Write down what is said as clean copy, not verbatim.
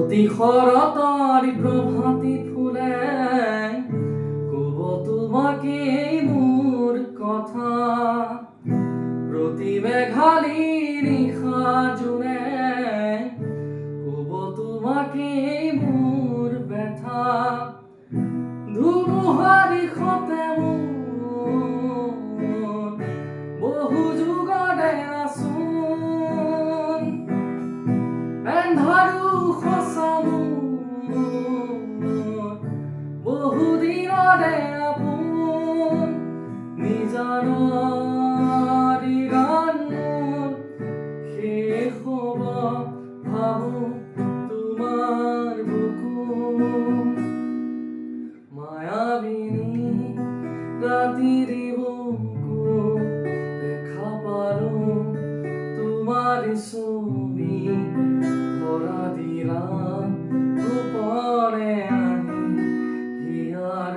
প্ৰতি শৰতৰ প্ৰভাতী ফুলে ক'ব তোমাকে মোৰ কথা, প্ৰতি মেঘালী নিশা জোনে ক'ব তোমাকে মোৰ ব্যথা, ধুমুহা দিশতে মোৰ বহু যুগতে নাচোন, এন্ধাৰো সঁচা মোৰ বহু দিনতে আপোন, নিজানৰি গান মোৰ শেষ হ'ব ভাবোঁ তোমাৰ বুকুত, মায়াবিনী ৰাতিৰ বুকুত দেখা পালোঁ তোমাৰ ছবি, ধৰা দিলা গোপনে আহি হিয়াৰ